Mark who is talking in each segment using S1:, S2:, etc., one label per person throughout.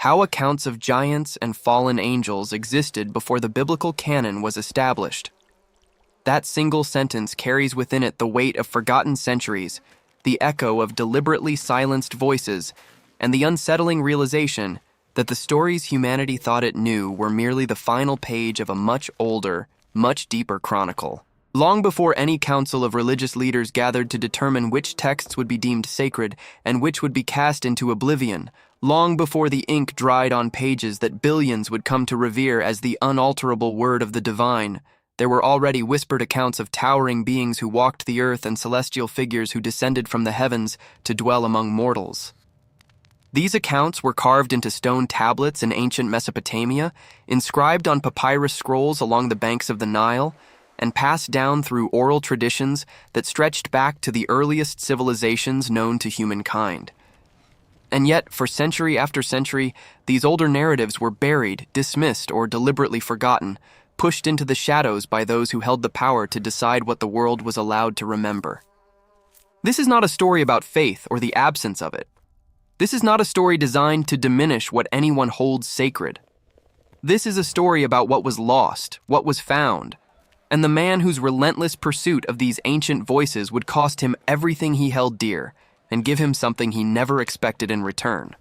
S1: how accounts of giants and fallen angels existed before the biblical canon was established. That single sentence carries within it the weight of forgotten centuries, the echo of deliberately silenced voices, and the unsettling realization that the stories humanity thought it knew were merely the final page of a much older, much deeper chronicle. Long before any council of religious leaders gathered to determine which texts would be deemed sacred and which would be cast into oblivion, long before the ink dried on pages that billions would come to revere as the unalterable word of the divine, there were already whispered accounts of towering beings who walked the earth and celestial figures who descended from the heavens to dwell among mortals. These accounts were carved into stone tablets in ancient Mesopotamia, inscribed on papyrus scrolls along the banks of the Nile, and passed down through oral traditions that stretched back to the earliest civilizations known to humankind. And yet, for century after century, these older narratives were buried, dismissed, or deliberately forgotten, pushed into the shadows by those who held the power to decide what the world was allowed to remember. This is not a story about faith or the absence of it. This is not a story designed to diminish what anyone holds sacred. This is a story about what was lost, what was found, and the man whose relentless pursuit of these ancient voices would cost him everything he held dear and give him something he never expected in return.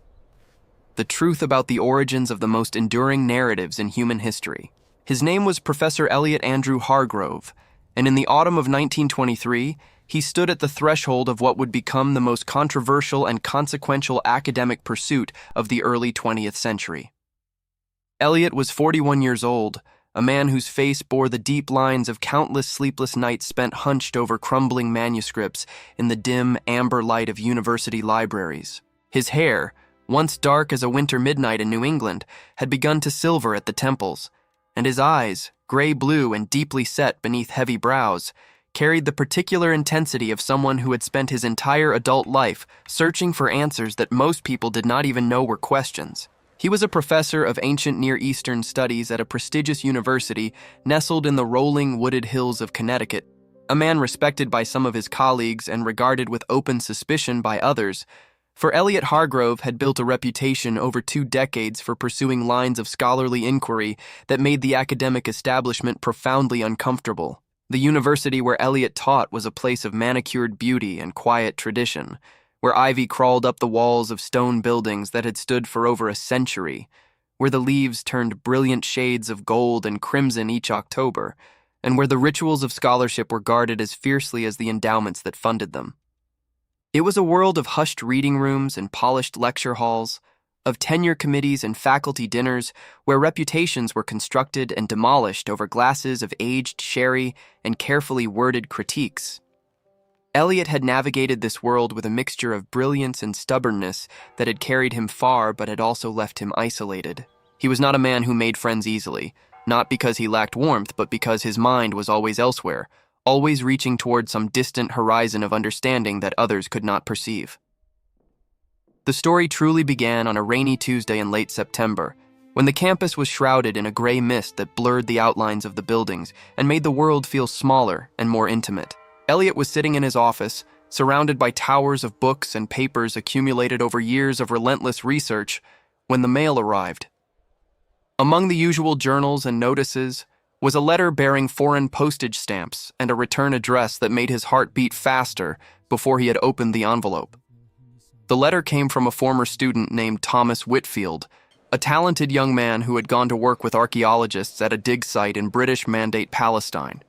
S1: The truth about the origins of the most enduring narratives in human history. His name was Professor Elliot Andrew Hargrove, and in the autumn of 1923, he stood at the threshold of what would become the most controversial and consequential academic pursuit of the early 20th century. Elliot was 41 years old, a man whose face bore the deep lines of countless sleepless nights spent hunched over crumbling manuscripts in the dim, amber light of university libraries. His hair, once dark as a winter midnight in New England, had begun to silver at the temples, and his eyes, gray-blue and deeply set beneath heavy brows, carried the particular intensity of someone who had spent his entire adult life searching for answers that most people did not even know were questions. He was a professor of ancient Near Eastern studies at a prestigious university nestled in the rolling wooded hills of Connecticut, a man respected by some of his colleagues and regarded with open suspicion by others, for Elliot Hargrove had built a reputation over 2 decades for pursuing lines of scholarly inquiry that made the academic establishment profoundly uncomfortable. The university where Elliot taught was a place of manicured beauty and quiet tradition, where ivy crawled up the walls of stone buildings that had stood for over a century, where the leaves turned brilliant shades of gold and crimson each October, and where the rituals of scholarship were guarded as fiercely as the endowments that funded them. It was a world of hushed reading rooms and polished lecture halls, of tenure committees and faculty dinners where reputations were constructed and demolished over glasses of aged sherry and carefully worded critiques. Elliot had navigated this world with a mixture of brilliance and stubbornness that had carried him far but had also left him isolated. He was not a man who made friends easily, not because he lacked warmth, but because his mind was always elsewhere, always reaching toward some distant horizon of understanding that others could not perceive. The story truly began on a rainy Tuesday in late September, when the campus was shrouded in a gray mist that blurred the outlines of the buildings and made the world feel smaller and more intimate. Elliot was sitting in his office, surrounded by towers of books and papers accumulated over years of relentless research, when the mail arrived. Among the usual journals and notices was a letter bearing foreign postage stamps and a return address that made his heart beat faster before he had opened the envelope. The letter came from a former student named Thomas Whitfield, a talented young man who had gone to work with archaeologists at a dig site in British Mandate Palestine.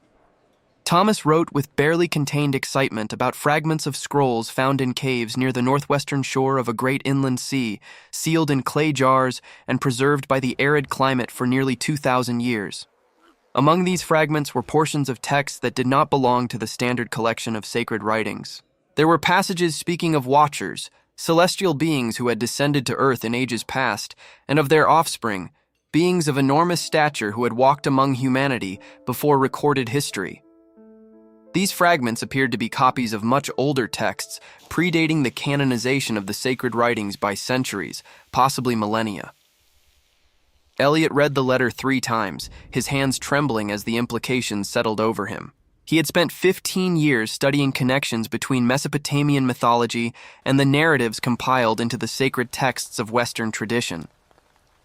S1: Thomas wrote with barely contained excitement about fragments of scrolls found in caves near the northwestern shore of a great inland sea, sealed in clay jars and preserved by the arid climate for nearly 2,000 years. Among these fragments were portions of texts that did not belong to the standard collection of sacred writings. There were passages speaking of watchers, celestial beings who had descended to earth in ages past, and of their offspring, beings of enormous stature who had walked among humanity before recorded history. These fragments appeared to be copies of much older texts, predating the canonization of the sacred writings by centuries, possibly millennia. Elliot read the letter 3 times, his hands trembling as the implications settled over him. He had spent 15 years studying connections between Mesopotamian mythology and the narratives compiled into the sacred texts of Western tradition.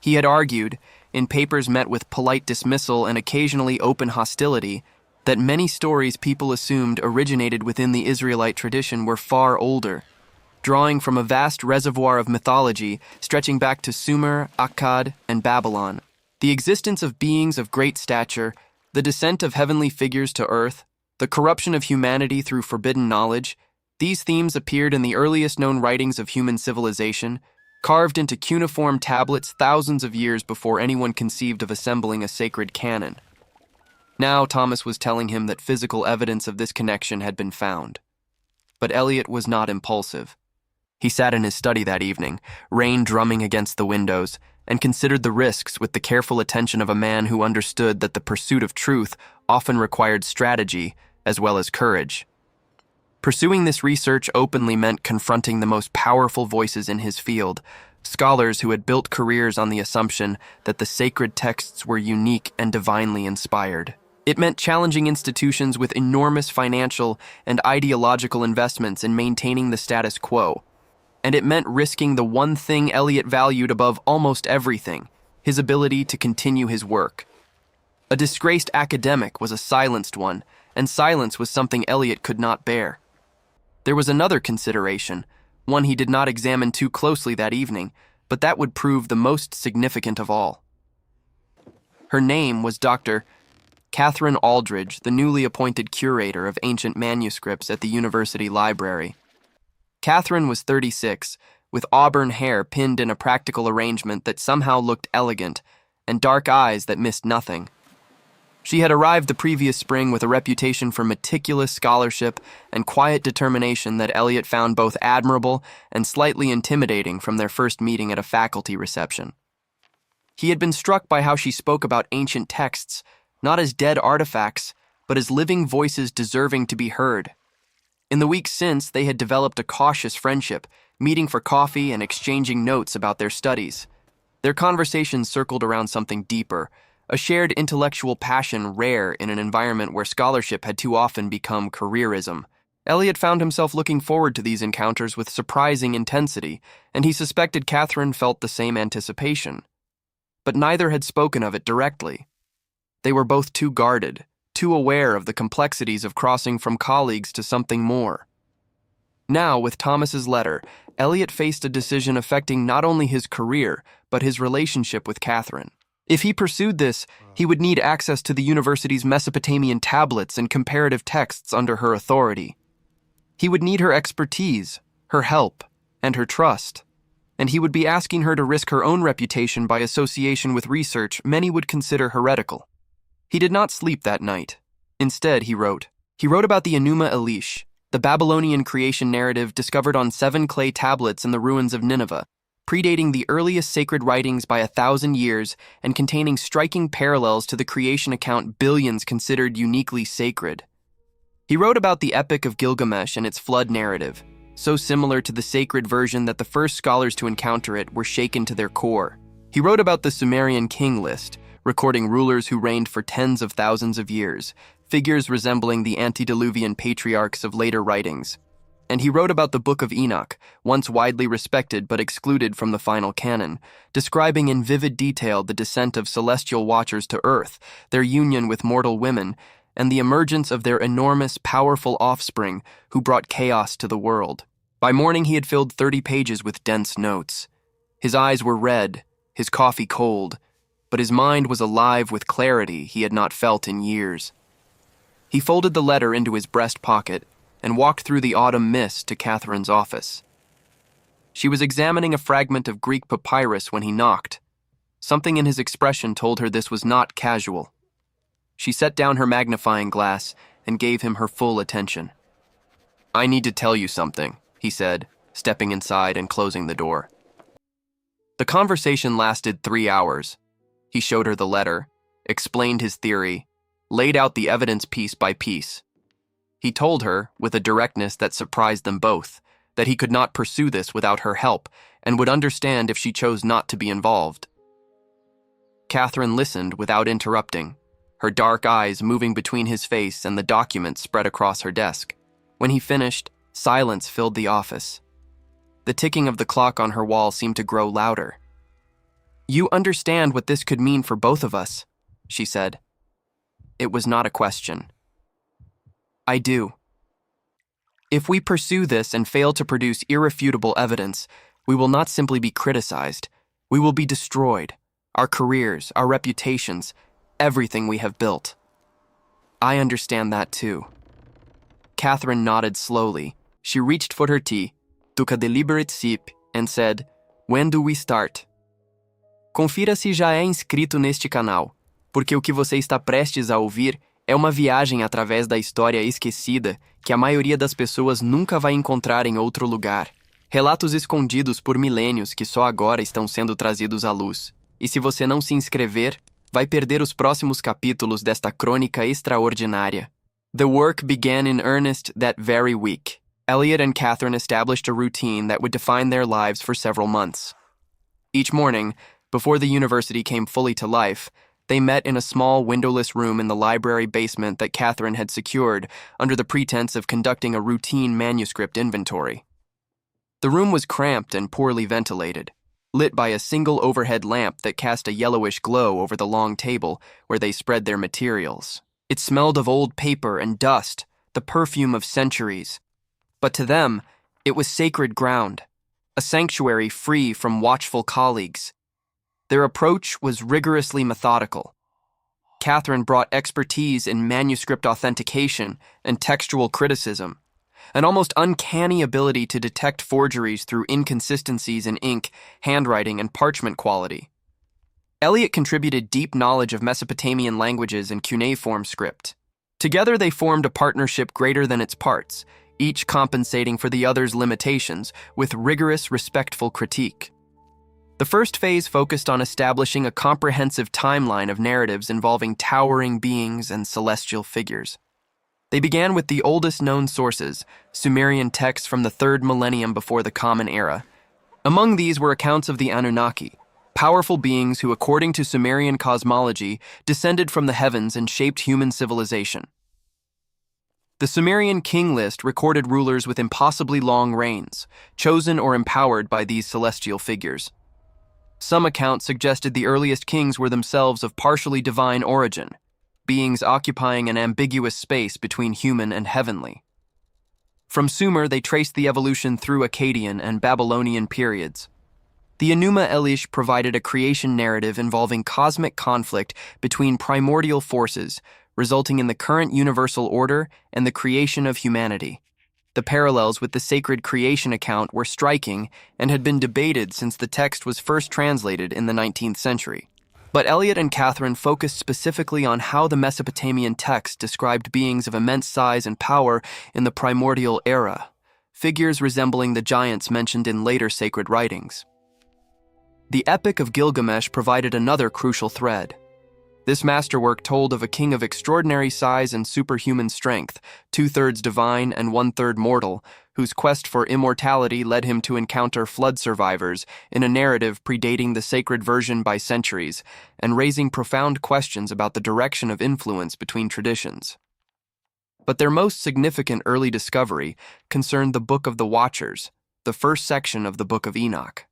S1: He had argued, in papers met with polite dismissal and occasionally open hostility, that many stories people assumed originated within the Israelite tradition were far older, drawing from a vast reservoir of mythology stretching back to Sumer, Akkad, and Babylon. The existence of beings of great stature, the descent of heavenly figures to earth, the corruption of humanity through forbidden knowledge, these themes appeared in the earliest known writings of human civilization, carved into cuneiform tablets thousands of years before anyone conceived of assembling a sacred canon. Now Thomas was telling him that physical evidence of this connection had been found. But Eliot was not impulsive. He sat in his study that evening, rain drumming against the windows, and considered the risks with the careful attention of a man who understood that the pursuit of truth often required strategy as well as courage. Pursuing this research openly meant confronting the most powerful voices in his field, scholars who had built careers on the assumption that the sacred texts were unique and divinely inspired. It meant challenging institutions with enormous financial and ideological investments in maintaining the status quo. And it meant risking the one thing Eliot valued above almost everything, his ability to continue his work. A disgraced academic was a silenced one, and silence was something Eliot could not bear. There was another consideration, one he did not examine too closely that evening, but that would prove the most significant of all. Her name was Dr. Catherine Aldridge, the newly appointed curator of ancient manuscripts at the university library. Catherine was 36, with auburn hair pinned in a practical arrangement that somehow looked elegant, and dark eyes that missed nothing. She had arrived the previous spring with a reputation for meticulous scholarship and quiet determination that Eliot found both admirable and slightly intimidating from their first meeting at a faculty reception. He had been struck by how she spoke about ancient texts, not as dead artifacts, but as living voices deserving to be heard. In the weeks since, they had developed a cautious friendship, meeting for coffee and exchanging notes about their studies. Their conversations circled around something deeper, a shared intellectual passion rare in an environment where scholarship had too often become careerism. Eliot found himself looking forward to these encounters with surprising intensity, and he suspected Catherine felt the same anticipation. But neither had spoken of it directly. They were both too guarded, too aware of the complexities of crossing from colleagues to something more. Now, with Thomas's letter, Eliot faced a decision affecting not only his career, but his relationship with Catherine. If he pursued this, he would need access to the university's Mesopotamian tablets and comparative texts under her authority. He would need her expertise, her help, and her trust. And he would be asking her to risk her own reputation by association with research many would consider heretical. He did not sleep that night. Instead, he wrote about the Enuma Elish, the Babylonian creation narrative discovered on 7 clay tablets in the ruins of Nineveh, predating the earliest sacred writings by 1,000 years and containing striking parallels to the creation account billions considered uniquely sacred. He wrote about the Epic of Gilgamesh and its flood narrative, so similar to the sacred version that the first scholars to encounter it were shaken to their core. He wrote about the Sumerian king list, recording rulers who reigned for tens of thousands of years, figures resembling the antediluvian patriarchs of later writings. And he wrote about the Book of Enoch, once widely respected but excluded from the final canon, describing in vivid detail the descent of celestial watchers to earth, their union with mortal women, and the emergence of their enormous, powerful offspring who brought chaos to the world. By morning he had filled 30 pages with dense notes. His eyes were red, his coffee cold, but his mind was alive with clarity he had not felt in years. He folded the letter into his breast pocket and walked through the autumn mist to Catherine's office. She was examining a fragment of Greek papyrus when he knocked. Something in his expression told her this was not casual. She set down her magnifying glass and gave him her full attention. "I need to tell you something," he said, stepping inside and closing the door. The conversation lasted 3 hours. He showed her the letter, explained his theory, laid out the evidence piece by piece. He told her, with a directness that surprised them both, that he could not pursue this without her help and would understand if she chose not to be involved. Catherine listened without interrupting, her dark eyes moving between his face and the documents spread across her desk. When he finished, silence filled the office. The ticking of the clock on her wall seemed to grow louder. You understand what this could mean for both of us, she said. It was not a question. I do. If we pursue this and fail to produce irrefutable evidence, we will not simply be criticized. We will be destroyed. Our careers, our reputations, everything we have built. I understand that too. Catherine nodded slowly. She reached for her tea, took a deliberate sip, and said, "When do we start?" Confira se já é inscrito neste canal, porque o que você está prestes a ouvir é uma viagem através da história esquecida que a maioria das pessoas nunca vai encontrar em outro lugar. Relatos escondidos por milênios que só agora estão sendo trazidos à luz. E se você não se inscrever, vai perder os próximos capítulos desta crônica extraordinária. The work began in earnest that very week. Elliot and Catherine established a routine that would define their lives for several months. Each morning, before the university came fully to life, they met in a small windowless room in the library basement that Catherine had secured under the pretense of conducting a routine manuscript inventory. The room was cramped and poorly ventilated, lit by a single overhead lamp that cast a yellowish glow over the long table where they spread their materials. It smelled of old paper and dust, the perfume of centuries. But to them, it was sacred ground, a sanctuary free from watchful colleagues. Their approach was rigorously methodical. Catherine brought expertise in manuscript authentication and textual criticism, an almost uncanny ability to detect forgeries through inconsistencies in ink, handwriting, and parchment quality. Elliot contributed deep knowledge of Mesopotamian languages and cuneiform script. Together they formed a partnership greater than its parts, each compensating for the other's limitations with rigorous, respectful critique. The first phase focused on establishing a comprehensive timeline of narratives involving towering beings and celestial figures. They began with the oldest known sources, Sumerian texts from the 3rd millennium before the Common Era. Among these were accounts of the Anunnaki, powerful beings who, according to Sumerian cosmology, descended from the heavens and shaped human civilization. The Sumerian king list recorded rulers with impossibly long reigns, chosen or empowered by these celestial figures. Some accounts suggested the earliest kings were themselves of partially divine origin, beings occupying an ambiguous space between human and heavenly. From Sumer, they traced the evolution through Akkadian and Babylonian periods. The Enuma Elish provided a creation narrative involving cosmic conflict between primordial forces, resulting in the current universal order and the creation of humanity. The parallels with the sacred creation account were striking and had been debated since the text was first translated in the 19th century. But Elliot and Catherine focused specifically on how the Mesopotamian text described beings of immense size and power in the primordial era, figures resembling the giants mentioned in later sacred writings. The Epic of Gilgamesh provided another crucial thread. This masterwork told of a king of extraordinary size and superhuman strength, 2/3 divine and 1/3 mortal, whose quest for immortality led him to encounter flood survivors in a narrative predating the sacred version by centuries and raising profound questions about the direction of influence between traditions. But their most significant early discovery concerned the Book of the Watchers, the first section of the Book of Enoch.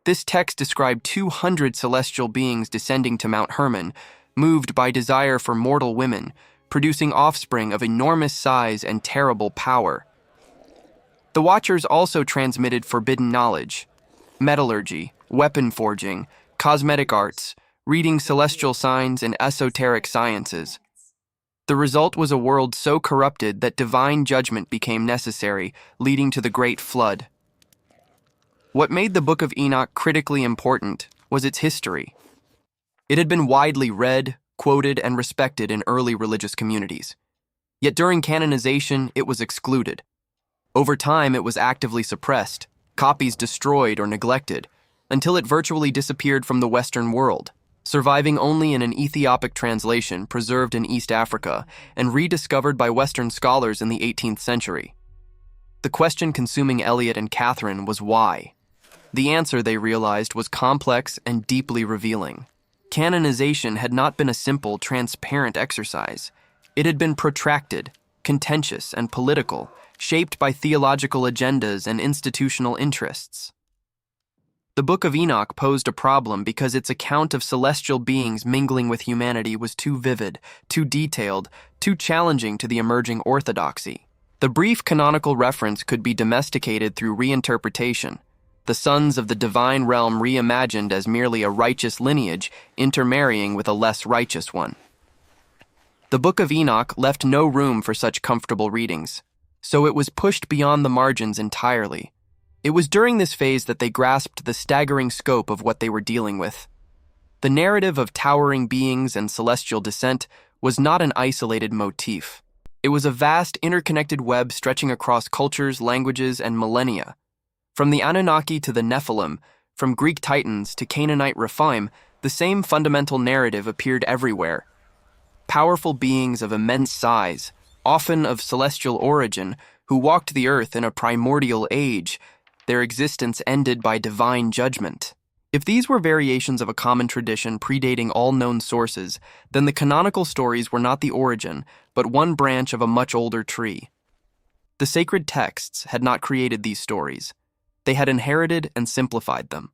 S1: This text described 200 celestial beings descending to Mount Hermon, moved by desire for mortal women, producing offspring of enormous size and terrible power. The Watchers also transmitted forbidden knowledge, metallurgy, weapon forging, cosmetic arts, reading celestial signs, and esoteric sciences. The result was a world so corrupted that divine judgment became necessary, leading to the Great Flood. What made the Book of Enoch critically important was its history. It had been widely read, quoted, and respected in early religious communities. Yet during canonization, it was excluded. Over time, it was actively suppressed, copies destroyed or neglected, until it virtually disappeared from the Western world, surviving only in an Ethiopic translation preserved in East Africa and rediscovered by Western scholars in the 18th century. The question consuming Elliot and Catherine was why. The answer, they realized, was complex and deeply revealing. Canonization had not been a simple, transparent exercise. It had been protracted, contentious, and political, shaped by theological agendas and institutional interests. The Book of Enoch posed a problem because its account of celestial beings mingling with humanity was too vivid, too detailed, too challenging to the emerging orthodoxy. The brief canonical reference could be domesticated through reinterpretation, the sons of the divine realm reimagined as merely a righteous lineage intermarrying with a less righteous one. The Book of Enoch left no room for such comfortable readings, so it was pushed beyond the margins entirely. It was during this phase that they grasped the staggering scope of what they were dealing with. The narrative of towering beings and celestial descent was not an isolated motif. It was a vast, interconnected web stretching across cultures, languages, and millennia. From the Anunnaki to the Nephilim, from Greek Titans to Canaanite Rephaim, the same fundamental narrative appeared everywhere. Powerful beings of immense size, often of celestial origin, who walked the earth in a primordial age, their existence ended by divine judgment. If these were variations of a common tradition predating all known sources, then the canonical stories were not the origin, but one branch of a much older tree. The sacred texts had not created these stories. They had inherited and simplified them.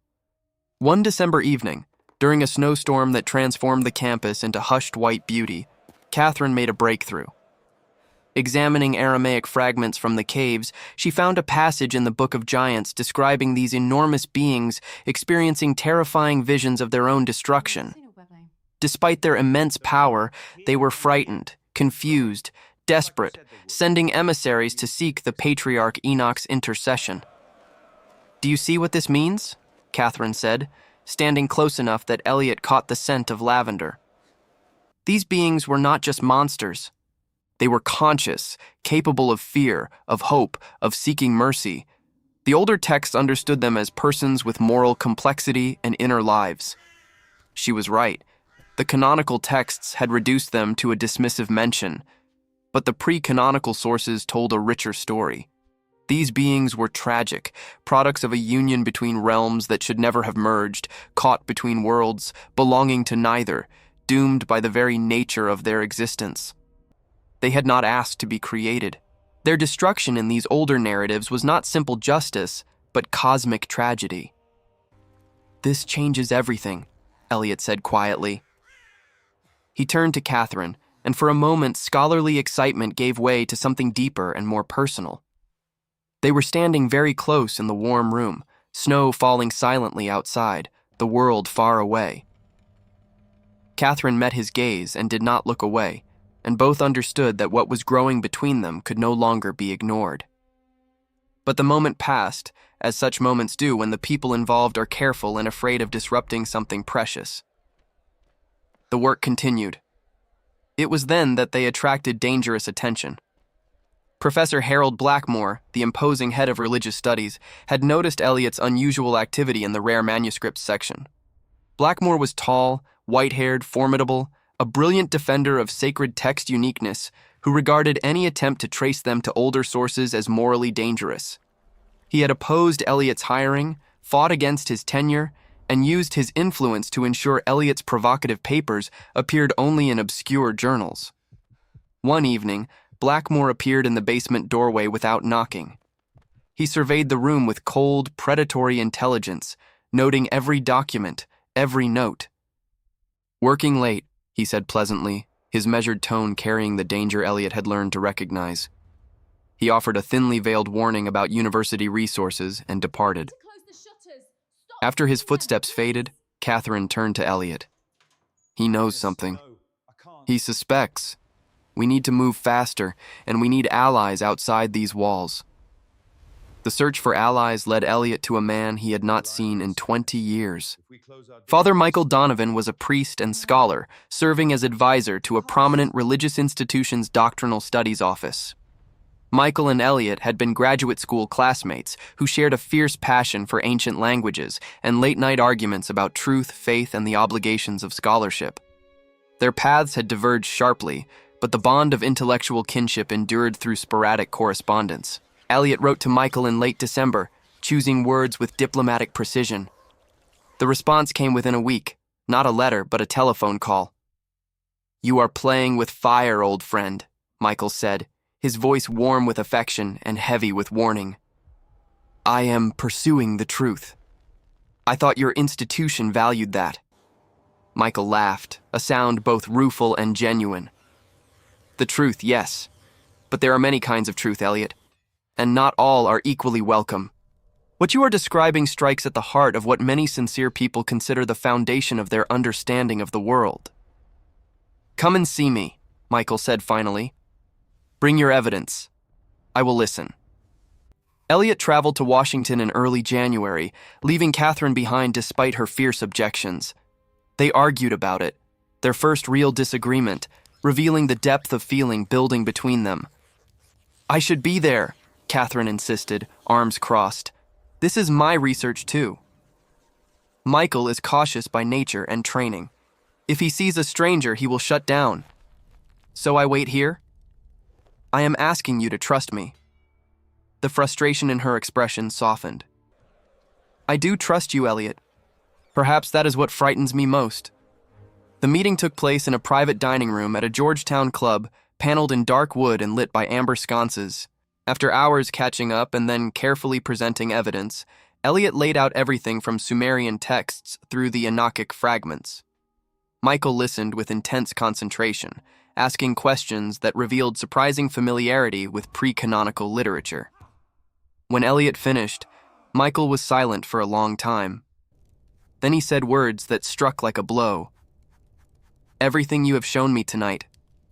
S1: One December evening, during a snowstorm that transformed the campus into hushed white beauty, Catherine made a breakthrough. Examining Aramaic fragments from the caves, she found a passage in the Book of Giants describing these enormous beings experiencing terrifying visions of their own destruction. Despite their immense power, they were frightened, confused, desperate, sending emissaries to seek the patriarch Enoch's intercession. "Do you see what this means?" Catherine said, standing close enough that Elliot caught the scent of lavender. These beings were not just monsters. They were conscious, capable of fear, of hope, of seeking mercy. The older texts understood them as persons with moral complexity and inner lives. She was right. The canonical texts had reduced them to a dismissive mention, but the pre-canonical sources told a richer story. These beings were tragic, products of a union between realms that should never have merged, caught between worlds, belonging to neither, doomed by the very nature of their existence. They had not asked to be created. Their destruction in these older narratives was not simple justice, but cosmic tragedy. "This changes everything," Elliot said quietly. He turned to Catherine, and for a moment scholarly excitement gave way to something deeper and more personal. They were standing very close in the warm room, snow falling silently outside, the world far away. Catherine met his gaze and did not look away, and both understood that what was growing between them could no longer be ignored. But the moment passed, as such moments do when the people involved are careful and afraid of disrupting something precious. The work continued. It was then that they attracted dangerous attention. Professor Harold Blackmore, the imposing head of religious studies, had noticed Elliot's unusual activity in the rare manuscripts section. Blackmore was tall, white-haired, formidable, a brilliant defender of sacred text uniqueness who regarded any attempt to trace them to older sources as morally dangerous. He had opposed Elliot's hiring, fought against his tenure, and used his influence to ensure Elliot's provocative papers appeared only in obscure journals. One evening, Blackmore appeared in the basement doorway without knocking. He surveyed the room with cold, predatory intelligence, noting every document, every note. "Working late," he said pleasantly, his measured tone carrying the danger Elliot had learned to recognize. He offered a thinly veiled warning about university resources and departed. After his footsteps faded, Catherine turned to Elliot. "He knows something. He suspects. We need to move faster, and we need allies outside these walls." The search for allies led Elliot to a man he had not seen in 20 years. Father Michael Donovan was a priest and scholar, serving as advisor to a prominent religious institution's doctrinal studies office. Michael and Elliot had been graduate school classmates who shared a fierce passion for ancient languages and late-night arguments about truth, faith, and the obligations of scholarship. Their paths had diverged sharply, but the bond of intellectual kinship endured through sporadic correspondence. Elliot wrote to Michael in late December, choosing words with diplomatic precision. The response came within a week, not a letter, but a telephone call. "You are playing with fire, old friend," Michael said, his voice warm with affection and heavy with warning. "I am pursuing the truth." I thought your institution valued that. Michael laughed, a sound both rueful and genuine. The truth, yes. But there are many kinds of truth, Elliot. And not all are equally welcome. What you are describing strikes at the heart of what many sincere people consider the foundation of their understanding of the world. Come and see me, Michael said finally. Bring your evidence. I will listen. Elliot traveled to Washington in early January, leaving Catherine behind despite her fierce objections. They argued about it, their first real disagreement, revealing the depth of feeling building between them. I should be there, Catherine insisted, arms crossed. This is my research too. Michael is cautious by nature and training. If he sees a stranger, he will shut down. So I wait here? I am asking you to trust me. The frustration in her expression softened. I do trust you, Elliot. Perhaps that is what frightens me most. The meeting took place in a private dining room at a Georgetown club, paneled in dark wood and lit by amber sconces. After hours catching up and then carefully presenting evidence, Elliot laid out everything from Sumerian texts through the Enochic fragments. Michael listened with intense concentration, asking questions that revealed surprising familiarity with pre-canonical literature. When Elliot finished, Michael was silent for a long time. Then he said words that struck like a blow. Everything you have shown me tonight,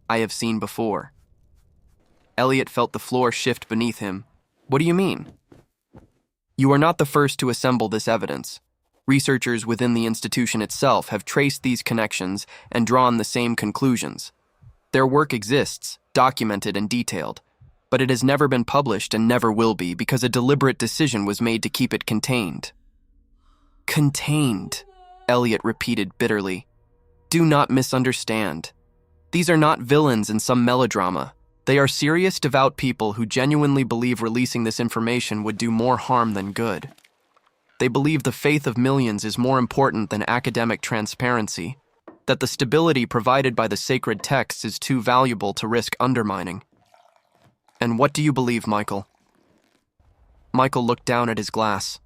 S1: I have seen before. Elliot felt the floor shift beneath him. What do you mean? You are not the first to assemble this evidence. Researchers within the institution itself have traced these connections and drawn the same conclusions. Their work exists, documented and detailed, but it has never been published and never will be because a deliberate decision was made to keep it contained. Contained, Elliot repeated bitterly. Do not misunderstand. These are not villains in some melodrama. They are serious, devout people who genuinely believe releasing this information would do more harm than good. They believe the faith of millions is more important than academic transparency, that the stability provided by the sacred texts is too valuable to risk undermining. And what do you believe, Michael? Michael looked down at his glass.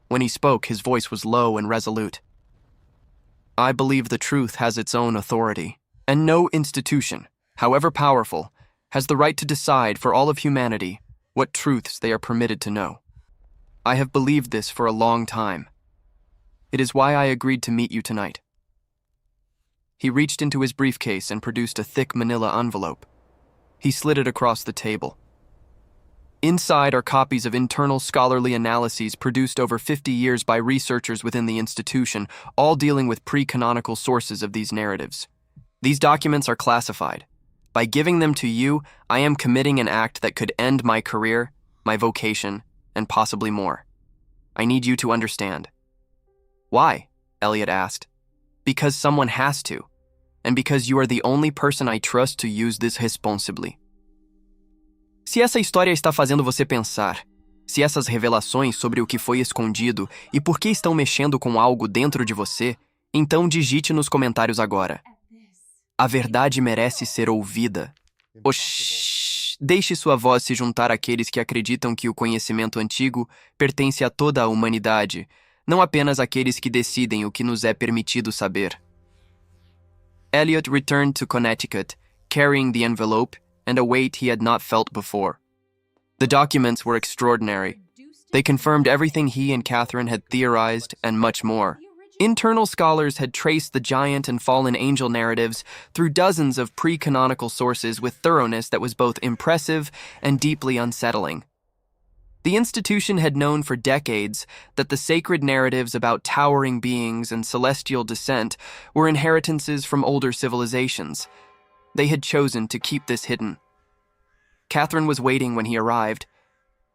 S1: When he spoke, his voice was low and resolute. I believe the truth has its own authority, and no institution, however powerful, has the right to decide for all of humanity what truths they are permitted to know. I have believed this for a long time. It is why I agreed to meet you tonight. He reached into his briefcase and produced a thick manila envelope. He slid it across the table. Inside are copies of internal scholarly analyses produced over 50 years by researchers within the institution, all dealing with pre-canonical sources of these narratives. These documents are classified. By giving them to you, I am committing an act that could end my career, my vocation, and possibly more. I need you to understand. Why? Elliot asked. Because someone has to, and because you are the only person I trust to use this responsibly. Se essa história está fazendo você pensar, se essas revelações sobre o que foi escondido e por que estão mexendo com algo dentro de você, então digite nos comentários agora. A verdade merece ser ouvida. Oxi, deixe sua voz se juntar àqueles que acreditam que o conhecimento antigo pertence a toda a humanidade, não apenas àqueles que decidem o que nos é permitido saber. Elliot returned to Connecticut, carrying the envelope and a weight he had not felt before. The documents were extraordinary. They confirmed everything he and Catherine had theorized and much more. Internal scholars had traced the giant and fallen angel narratives through dozens of pre-canonical sources with thoroughness that was both impressive and deeply unsettling. The institution had known for decades that the sacred narratives about towering beings and celestial descent were inheritances from older civilizations. They had chosen to keep this hidden. Catherine was waiting when he arrived.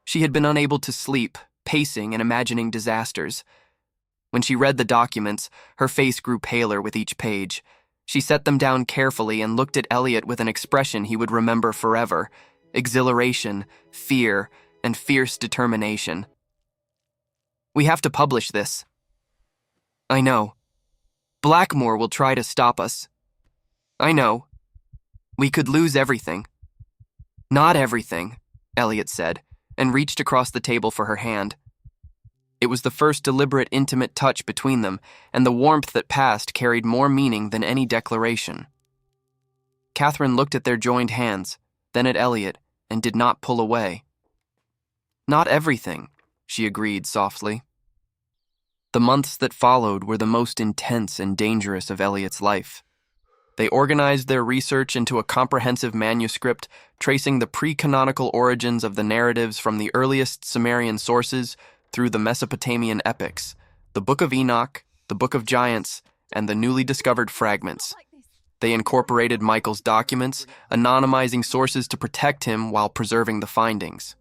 S1: She had been unable to sleep, pacing and imagining disasters. When she read the documents, her face grew paler with each page. She set them down carefully and looked at Elliot with an expression he would remember forever: exhilaration, fear, and fierce determination. We have to publish this. I know. Blackmore will try to stop us. I know. We could lose everything. Not everything, Elliot said, and reached across the table for her hand. It was the first deliberate, intimate touch between them, and the warmth that passed carried more meaning than any declaration. Catherine looked at their joined hands, then at Elliot, and did not pull away. "Not everything," she agreed softly. The months that followed were the most intense and dangerous of Elliot's life. They organized their research into a comprehensive manuscript tracing the pre-canonical origins of the narratives from the earliest Sumerian sources through the Mesopotamian epics, the Book of Enoch, the Book of Giants, and the newly discovered fragments. They incorporated Michael's documents, anonymizing sources to protect him while preserving the findings.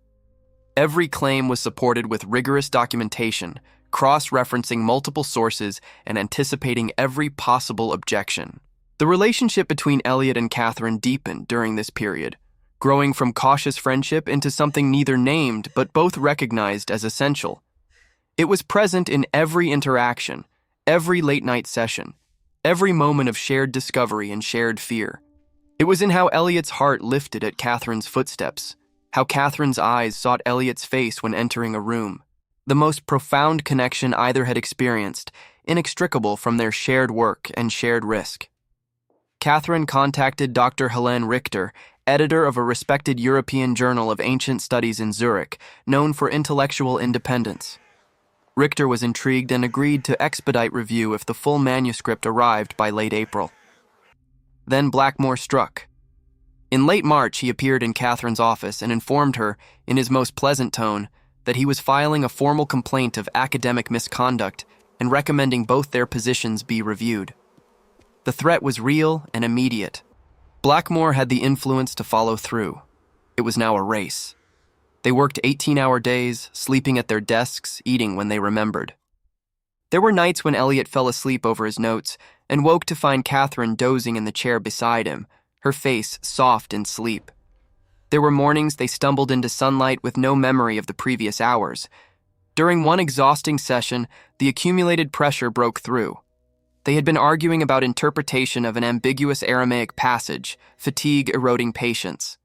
S1: Every claim was supported with rigorous documentation, cross-referencing multiple sources and anticipating every possible objection. The relationship between Elliot and Catherine deepened during this period, growing from cautious friendship into something neither named but both recognized as essential. It was present in every interaction, every late-night session, every moment of shared discovery and shared fear. It was in how Elliot's heart lifted at Catherine's footsteps, how Catherine's eyes sought Elliot's face when entering a room, the most profound connection either had experienced, inextricable from their shared work and shared risk. Catherine contacted Dr. Helene Richter, editor of a respected European journal of ancient studies in Zurich, known for intellectual independence. Richter was intrigued and agreed to expedite review if the full manuscript arrived by late April. Then Blackmore struck. In late March, he appeared in Catherine's office and informed her, in his most pleasant tone, that he was filing a formal complaint of academic misconduct and recommending both their positions be reviewed. The threat was real and immediate. Blackmore had the influence to follow through. It was now a race. They worked 18-hour days, sleeping at their desks, eating when they remembered. There were nights when Elliot fell asleep over his notes and woke to find Catherine dozing in the chair beside him, her face soft in sleep. There were mornings they stumbled into sunlight with no memory of the previous hours. During one exhausting session, the accumulated pressure broke through. They had been arguing about interpretation of an ambiguous Aramaic passage, fatigue eroding patience.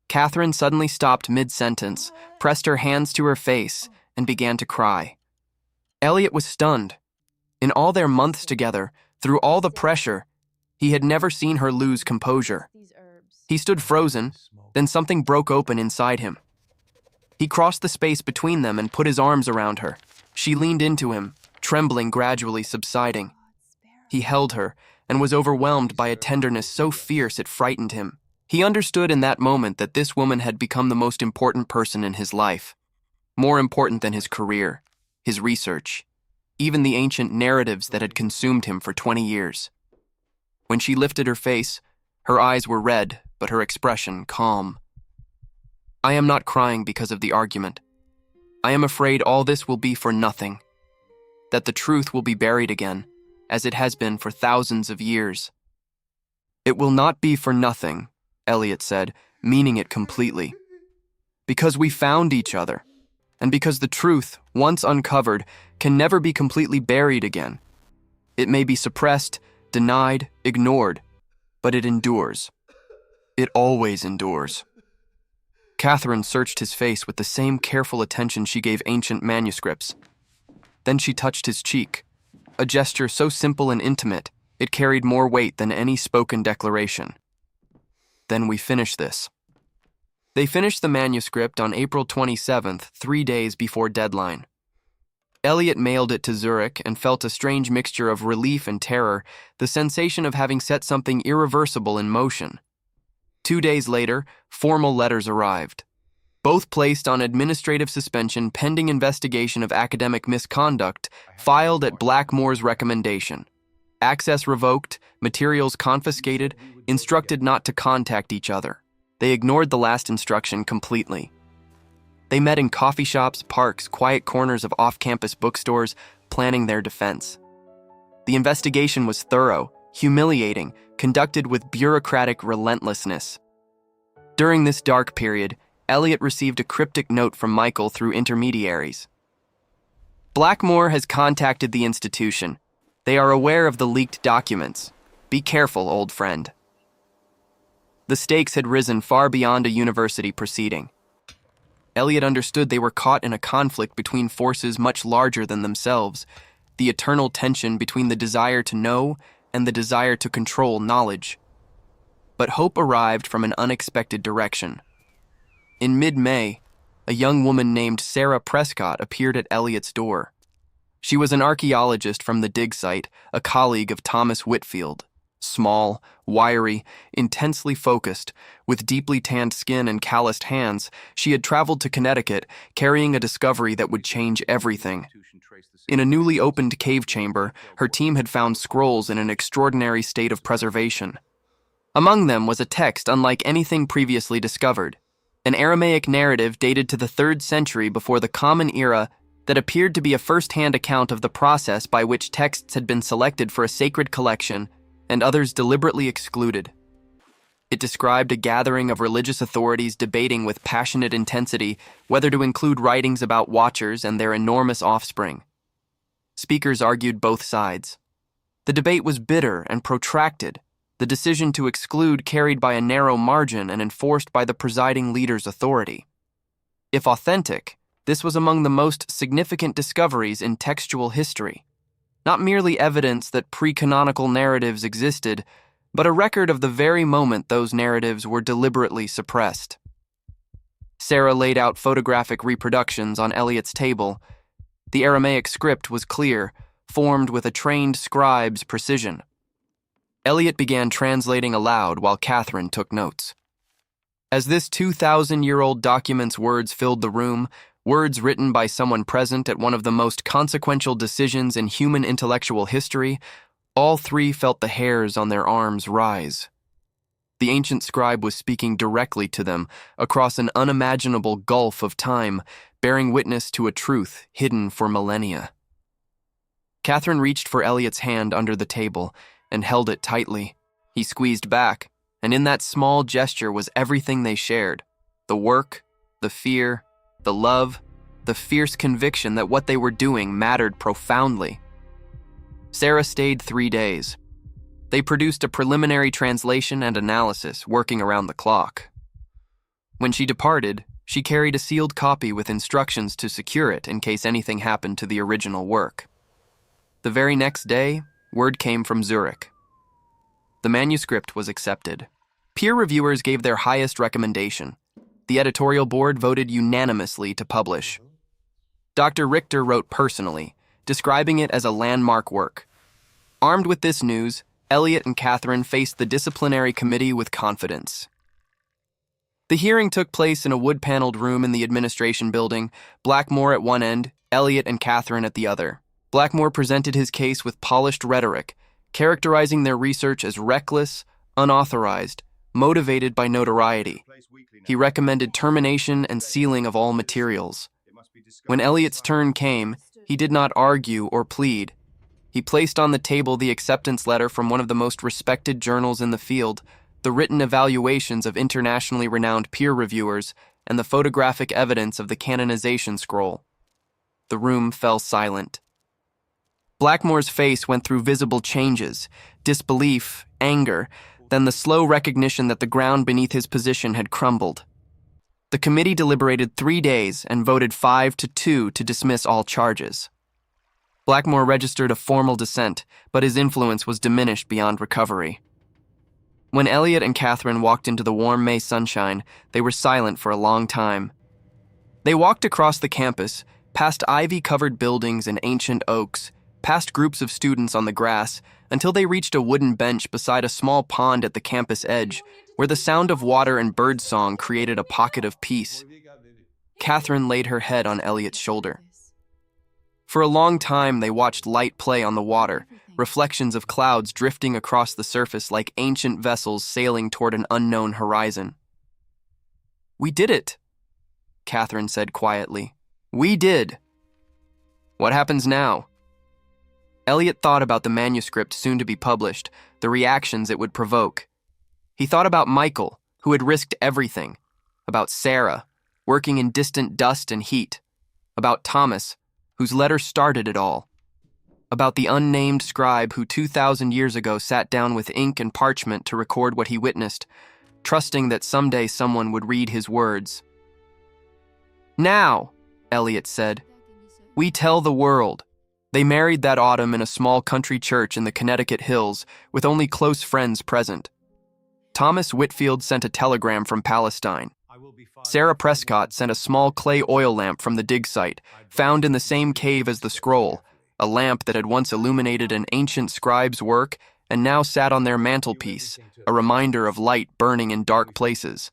S1: Catherine suddenly stopped mid-sentence, pressed her hands to her face, and began to cry. Elliot was stunned. In all their months together, through all the pressure, he had never seen her lose composure. He stood frozen, then something broke open inside him. He crossed the space between them and put his arms around her. She leaned into him, trembling gradually subsiding. He held her and was overwhelmed by a tenderness so fierce it frightened him. He understood in that moment that this woman had become the most important person in his life, more important than his career, his research, even the ancient narratives that had consumed him for 20 years. When she lifted her face, her eyes were red, but her expression calm. "I am not crying because of the argument. I am afraid all this will be for nothing, that the truth will be buried again, as it has been for thousands of years." "It will not be for nothing," Elliot said, meaning it completely. "Because we found each other, and because the truth, once uncovered, can never be completely buried again. It may be suppressed, denied, ignored, but it endures. It always endures." Catherine searched his face with the same careful attention she gave ancient manuscripts. Then she touched his cheek, a gesture so simple and intimate, it carried more weight than any spoken declaration. "Then we finish this." They finished the manuscript on April 27th, 3 days before deadline. Elliot mailed it to Zurich and felt a strange mixture of relief and terror, the sensation of having set something irreversible in motion. 2 days later, formal letters arrived, both placed on administrative suspension pending investigation of academic misconduct, filed at Blackmore's recommendation. Access revoked, materials confiscated, instructed not to contact each other. They ignored the last instruction completely. They met in coffee shops, parks, quiet corners of off-campus bookstores, planning their defense. The investigation was thorough, humiliating, conducted with bureaucratic relentlessness. During this dark period, Elliot received a cryptic note from Michael through intermediaries. "Blackmore has contacted the institution. They are aware of the leaked documents. Be careful, old friend." The stakes had risen far beyond a university proceeding. Elliot understood they were caught in a conflict between forces much larger than themselves, the eternal tension between the desire to know and the desire to control knowledge. But hope arrived from an unexpected direction. In mid-May, a young woman named Sarah Prescott appeared at Elliot's door. She was an archaeologist from the dig site, a colleague of Thomas Whitfield. Small, wiry, intensely focused, with deeply tanned skin and calloused hands, she had traveled to Connecticut, carrying a discovery that would change everything. In a newly opened cave chamber, her team had found scrolls in an extraordinary state of preservation. Among them was a text unlike anything previously discovered, an Aramaic narrative dated to the 3rd century before the Common Era that appeared to be a first-hand account of the process by which texts had been selected for a sacred collection and others deliberately excluded. It described a gathering of religious authorities debating with passionate intensity whether to include writings about watchers and their enormous offspring. Speakers argued both sides. The debate was bitter and protracted, the decision to exclude carried by a narrow margin and enforced by the presiding leader's authority. If authentic, this was among the most significant discoveries in textual history. Not merely evidence that pre-canonical narratives existed, but a record of the very moment those narratives were deliberately suppressed. Sarah laid out photographic reproductions on Elliot's table. The Aramaic script was clear, formed with a trained scribe's precision. Elliot began translating aloud while Catherine took notes. As this 2,000-year-old document's words filled the room, words written by someone present at one of the most consequential decisions in human intellectual history, all three felt the hairs on their arms rise. The ancient scribe was speaking directly to them across an unimaginable gulf of time, bearing witness to a truth hidden for millennia. Catherine reached for Elliot's hand under the table and held it tightly. He squeezed back, and in that small gesture was everything they shared: the work, the fear, the love, the fierce conviction that what they were doing mattered profoundly. Sarah stayed 3 days. They produced a preliminary translation and analysis, working around the clock. When she departed, she carried a sealed copy with instructions to secure it in case anything happened to the original work. The very next day, word came from Zurich. The manuscript was accepted. Peer reviewers gave their highest recommendation. The editorial board voted unanimously to publish. Dr. Richter wrote personally, describing it as a landmark work. Armed with this news, Elliot and Catherine faced the disciplinary committee with confidence. The hearing took place in a wood-paneled room in the administration building, Blackmore at one end, Elliot and Catherine at the other. Blackmore presented his case with polished rhetoric, characterizing their research as reckless, unauthorized, motivated by notoriety. He recommended termination and sealing of all materials. When Elliot's turn came, he did not argue or plead. He placed on the table the acceptance letter from one of the most respected journals in the field, the written evaluations of internationally renowned peer reviewers, and the photographic evidence of the canonization scroll. The room fell silent. Blackmore's face went through visible changes: disbelief, anger, then the slow recognition that the ground beneath his position had crumbled. The committee deliberated 3 days and voted 5-2 to dismiss all charges. Blackmore registered a formal dissent, but his influence was diminished beyond recovery. When Elliot and Catherine walked into the warm May sunshine, they were silent for a long time. They walked across the campus, past ivy-covered buildings and ancient oaks, past groups of students on the grass, until they reached a wooden bench beside a small pond at the campus edge, where the sound of water and birdsong created a pocket of peace. Catherine laid her head on Elliot's shoulder. For a long time, they watched light play on the water, reflections of clouds drifting across the surface like ancient vessels sailing toward an unknown horizon. "We did it," Catherine said quietly. "We did." "What happens now?" Elliot thought about the manuscript soon to be published, the reactions it would provoke. He thought about Michael, who had risked everything, about Sarah, working in distant dust and heat, about Thomas, whose letter started it all, about the unnamed scribe who 2,000 years ago sat down with ink and parchment to record what he witnessed, trusting that someday someone would read his words. "Now," Eliot said, "we tell the world." They married that autumn in a small country church in the Connecticut hills with only close friends present. Thomas Whitfield sent a telegram from Palestine. Sarah Prescott sent a small clay oil lamp from the dig site, found in the same cave as the scroll, a lamp that had once illuminated an ancient scribe's work and now sat on their mantelpiece, a reminder of light burning in dark places.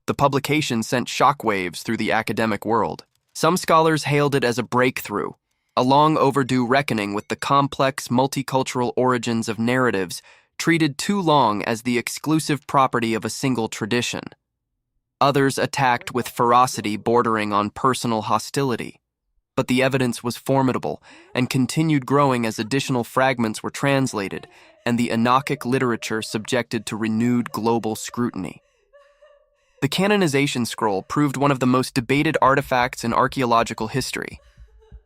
S1: The publication sent shockwaves through the academic world. Some scholars hailed it as a breakthrough, a long overdue reckoning with the complex multicultural origins of narratives treated too long as the exclusive property of a single tradition. Others attacked with ferocity bordering on personal hostility. But the evidence was formidable and continued growing as additional fragments were translated and the Enochic literature subjected to renewed global scrutiny. The canonization scroll proved one of the most debated artifacts in archaeological history.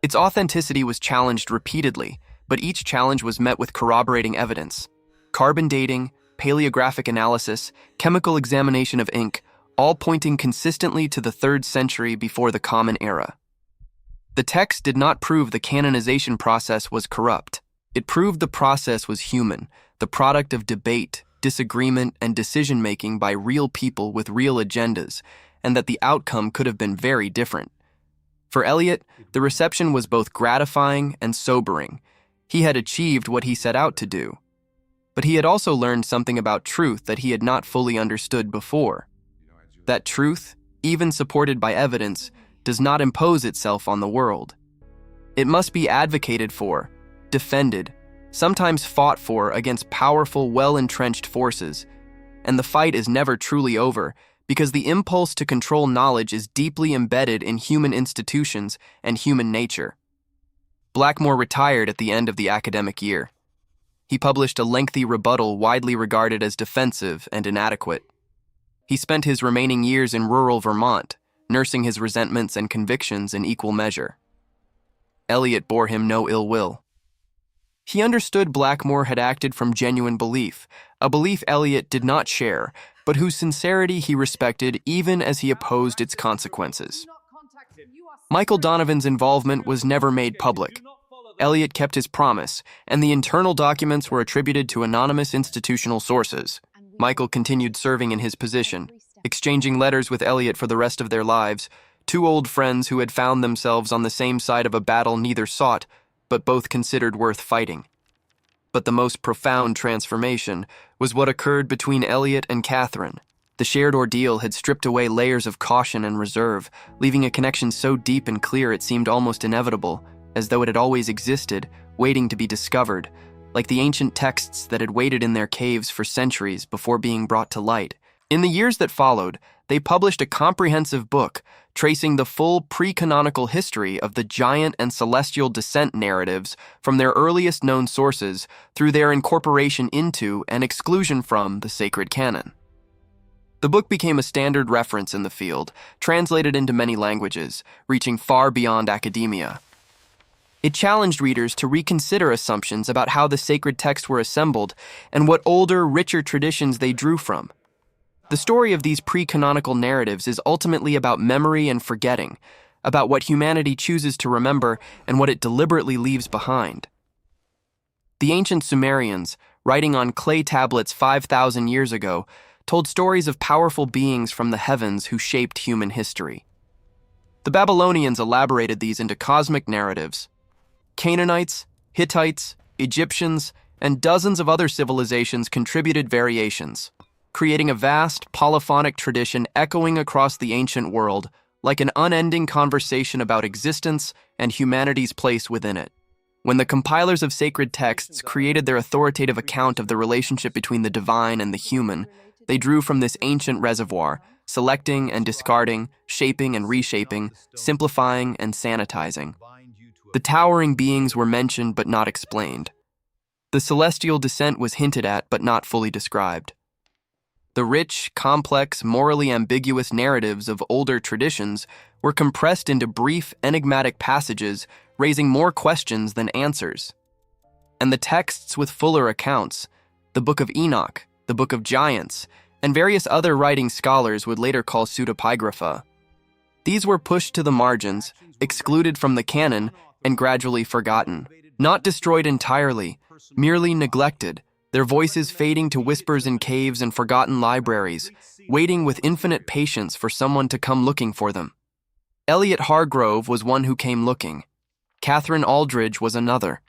S1: Its authenticity was challenged repeatedly, but each challenge was met with corroborating evidence. Carbon dating, paleographic analysis, chemical examination of ink, all pointing consistently to the 3rd century before the Common Era. The text did not prove the canonization process was corrupt. It proved the process was human, the product of debate, disagreement, and decision-making by real people with real agendas, and that the outcome could have been very different. For Eliot, the reception was both gratifying and sobering. He had achieved what he set out to do. But he had also learned something about truth that he had not fully understood before. That truth, even supported by evidence, does not impose itself on the world. It must be advocated for, defended, sometimes fought for against powerful, well-entrenched forces, and the fight is never truly over because the impulse to control knowledge is deeply embedded in human institutions and human nature. Blackmore retired at the end of the academic year. He published a lengthy rebuttal widely regarded as defensive and inadequate. He spent his remaining years in rural Vermont, nursing his resentments and convictions in equal measure. Eliot bore him no ill will. He understood Blackmore had acted from genuine belief, a belief Eliot did not share, but whose sincerity he respected even as he opposed its consequences. Michael Donovan's involvement was never made public. Eliot kept his promise, and the internal documents were attributed to anonymous institutional sources. Michael continued serving in his position, exchanging letters with Eliot for the rest of their lives, two old friends who had found themselves on the same side of a battle neither sought, but both considered worth fighting. But the most profound transformation was what occurred between Eliot and Catherine. The shared ordeal had stripped away layers of caution and reserve, leaving a connection so deep and clear it seemed almost inevitable, as though it had always existed, waiting to be discovered, like the ancient texts that had waited in their caves for centuries before being brought to light. In the years that followed, they published a comprehensive book tracing the full pre-canonical history of the giant and celestial descent narratives from their earliest known sources through their incorporation into and exclusion from the sacred canon. The book became a standard reference in the field, translated into many languages, reaching far beyond academia. It challenged readers to reconsider assumptions about how the sacred texts were assembled and what older, richer traditions they drew from. The story of these pre-canonical narratives is ultimately about memory and forgetting, about what humanity chooses to remember and what it deliberately leaves behind. The ancient Sumerians, writing on clay tablets 5,000 years ago, told stories of powerful beings from the heavens who shaped human history. The Babylonians elaborated these into cosmic narratives. Canaanites, Hittites, Egyptians, and dozens of other civilizations contributed variations, creating a vast, polyphonic tradition echoing across the ancient world like an unending conversation about existence and humanity's place within it. When the compilers of sacred texts created their authoritative account of the relationship between the divine and the human, they drew from this ancient reservoir, selecting and discarding, shaping and reshaping, simplifying and sanitizing. The towering beings were mentioned but not explained. The celestial descent was hinted at but not fully described. The rich, complex, morally ambiguous narratives of older traditions were compressed into brief, enigmatic passages, raising more questions than answers. And the texts with fuller accounts, the Book of Enoch, the Book of Giants, and various other writing scholars would later call pseudepigrapha, These were pushed to the margins, excluded from the canon, and gradually forgotten. Not destroyed entirely, merely neglected, their voices fading to whispers in caves and forgotten libraries, waiting with infinite patience for someone to come looking for them. Elliot Hargrove was one who came looking. Catherine Aldridge was another.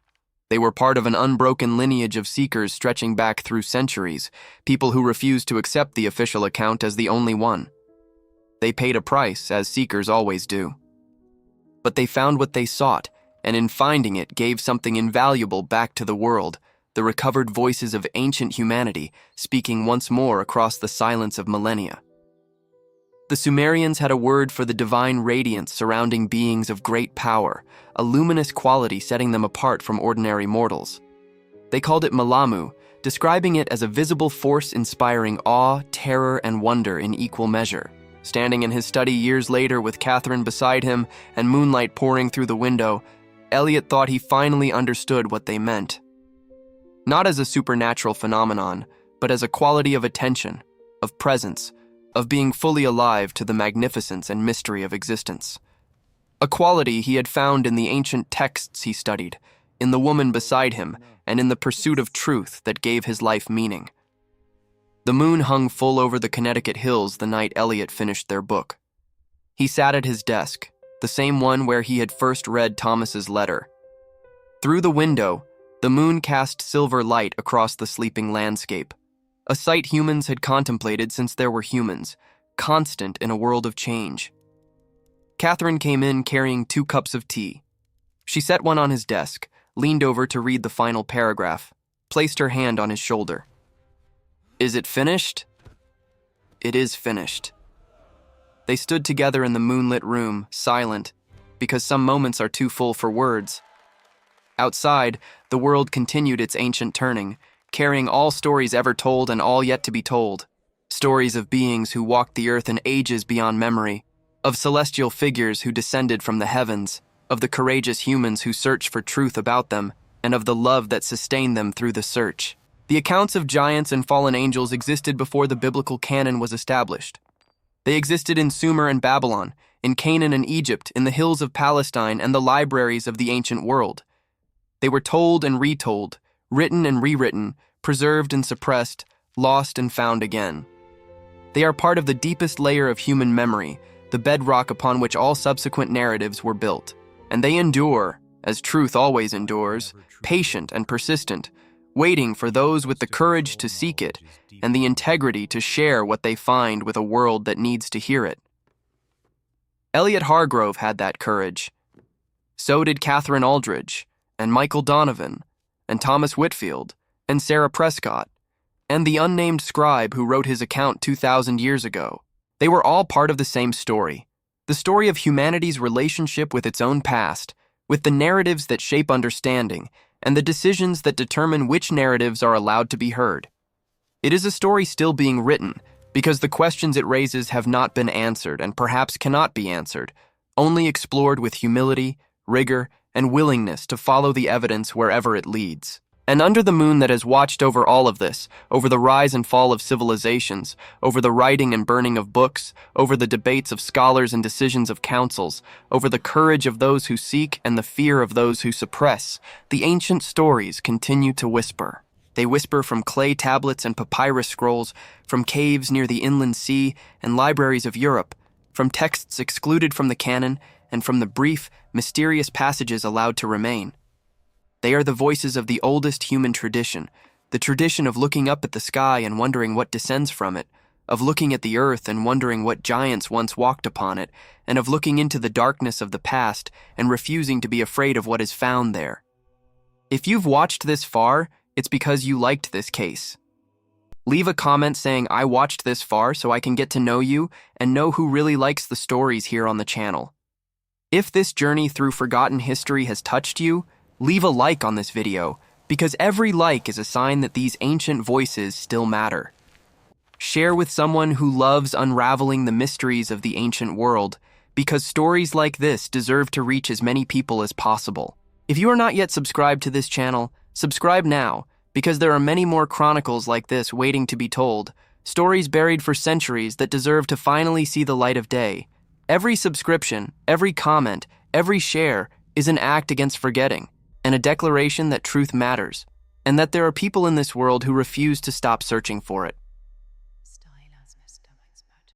S1: They were part of an unbroken lineage of seekers stretching back through centuries, people who refused to accept the official account as the only one. They paid a price, as seekers always do. But they found what they sought, and in finding it gave something invaluable back to the world, the recovered voices of ancient humanity speaking once more across the silence of millennia. The Sumerians had a word for the divine radiance surrounding beings of great power, a luminous quality setting them apart from ordinary mortals. They called it Malamu, describing it as a visible force inspiring awe, terror, and wonder in equal measure. Standing in his study years later with Catherine beside him and moonlight pouring through the window, Elliot thought he finally understood what they meant. Not as a supernatural phenomenon, but as a quality of attention, of presence, of being fully alive to the magnificence and mystery of existence. A quality he had found in the ancient texts he studied, in the woman beside him, and in the pursuit of truth that gave his life meaning. The moon hung full over the Connecticut hills the night Elliot finished their book. He sat at his desk, the same one where he had first read Thomas's letter. Through the window, the moon cast silver light across the sleeping landscape, a sight humans had contemplated since there were humans, constant in a world of change. Catherine came in carrying 2 cups of tea. She set one on his desk, leaned over to read the final paragraph, placed her hand on his shoulder. "Is it finished?" "It is finished." They stood together in the moonlit room, silent, because some moments are too full for words. Outside, the world continued its ancient turning, carrying all stories ever told and all yet to be told. Stories of beings who walked the earth in ages beyond memory, of celestial figures who descended from the heavens, of the courageous humans who searched for truth about them, and of the love that sustained them through the search. The accounts of giants and fallen angels existed before the biblical canon was established. They existed in Sumer and Babylon, in Canaan and Egypt, in the hills of Palestine and the libraries of the ancient world. They were told and retold, written and rewritten, preserved and suppressed, lost and found again. They are part of the deepest layer of human memory, the bedrock upon which all subsequent narratives were built. And they endure, as truth always endures, patient and persistent, waiting for those with the courage to seek it and the integrity to share what they find with a world that needs to hear it. Elliot Hargrove had that courage. So did Catherine Aldridge, and Michael Donovan, and Thomas Whitfield, and Sarah Prescott, and the unnamed scribe who wrote his account 2,000 years ago. They were all part of the same story, the story of humanity's relationship with its own past, with the narratives that shape understanding, and the decisions that determine which narratives are allowed to be heard. It is a story still being written, because the questions it raises have not been answered and perhaps cannot be answered, only explored with humility, rigor, and willingness to follow the evidence wherever it leads. And under the moon that has watched over all of this, over the rise and fall of civilizations, over the writing and burning of books, over the debates of scholars and decisions of councils, over the courage of those who seek and the fear of those who suppress, the ancient stories continue to whisper. They whisper from clay tablets and papyrus scrolls, from caves near the inland sea and libraries of Europe, from texts excluded from the canon, and from the brief, mysterious passages allowed to remain. They are the voices of the oldest human tradition, the tradition of looking up at the sky and wondering what descends from it, of looking at the earth and wondering what giants once walked upon it, and of looking into the darkness of the past and refusing to be afraid of what is found there. If you've watched this far, it's because you liked this case. Leave a comment saying, "I watched this far so I can get to know you and know who really likes the stories here on the channel." If this journey through forgotten history has touched you, leave a like on this video, because every like is a sign that these ancient voices still matter. Share with someone who loves unraveling the mysteries of the ancient world, because stories like this deserve to reach as many people as possible. If you are not yet subscribed to this channel, subscribe now, because there are many more chronicles like this waiting to be told, stories buried for centuries that deserve to finally see the light of day. Every subscription, every comment, every share is an act against forgetting, and a declaration that truth matters, and that there are people in this world who refuse to stop searching for it.